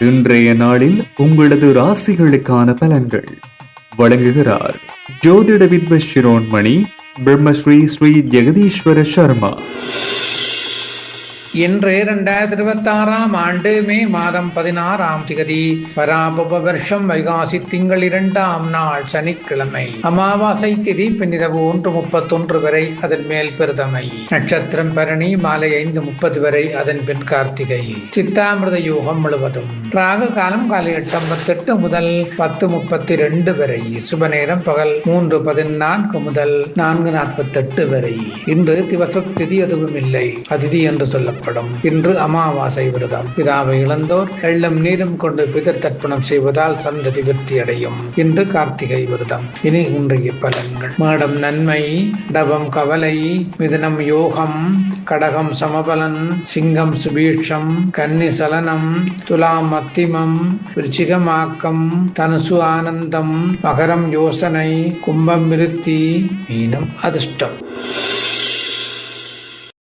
இன்றைய நாளில் உங்களது ராசிகளுக்கான பலன்கள் வழங்குகிறார் ஜோதிட வித்வத் சிரோன்மணி பிரம்மஸ்ரீ ஸ்ரீ ஜெகதீஸ்வர சர்மா. இன்று 2026 ஆண்டு மே மாதம் 16ஆம் திகதி பராபவ வருஷம் வைகாசி திங்கள் 2ஆம் நாள் சனிக்கிழமை. அமாவாசை திதி பின்னிரவு 1:31 வரை, அதன் மேல் பிரதமை. நட்சத்திரம் பரணி மாலை 5:30 வரை, அதன் பின் கார்த்திகை. சித்தாமிர்த யோகம் முழுவதும். ராகு காலம் காலை 8:58 முதல் 10:32 வரை. சுப நேரம் பகல் 3:14 முதல் 4:48 வரை. இன்று திவச திதி எதுவும் இல்லை, அதிதி என்று சொல்லப்படும். இன்று அமாவாசை விரதம். பிதாவை இழந்தோர் எள்ளும் நீரும் கொண்டு பிதர் தர்ப்பணம் செய்வதால் சந்ததி விருத்தி அடையும். இன்று கார்த்திகை விரதம். இனி இன்றைய பலன்கள். மேடம் நன்மை, டபம் கவலை, மிதுனம் யோகம், கடகம் சமபலன், சிங்கம் சுபீட்சம், கன்னி சலனம், துலாம் மத்திமம், விருச்சிகம் ஆக்கம், தனுசு ஆனந்தம், மகரம் யோசனை, கும்பம் விருத்தி, மீனம் அதிர்ஷ்டம்.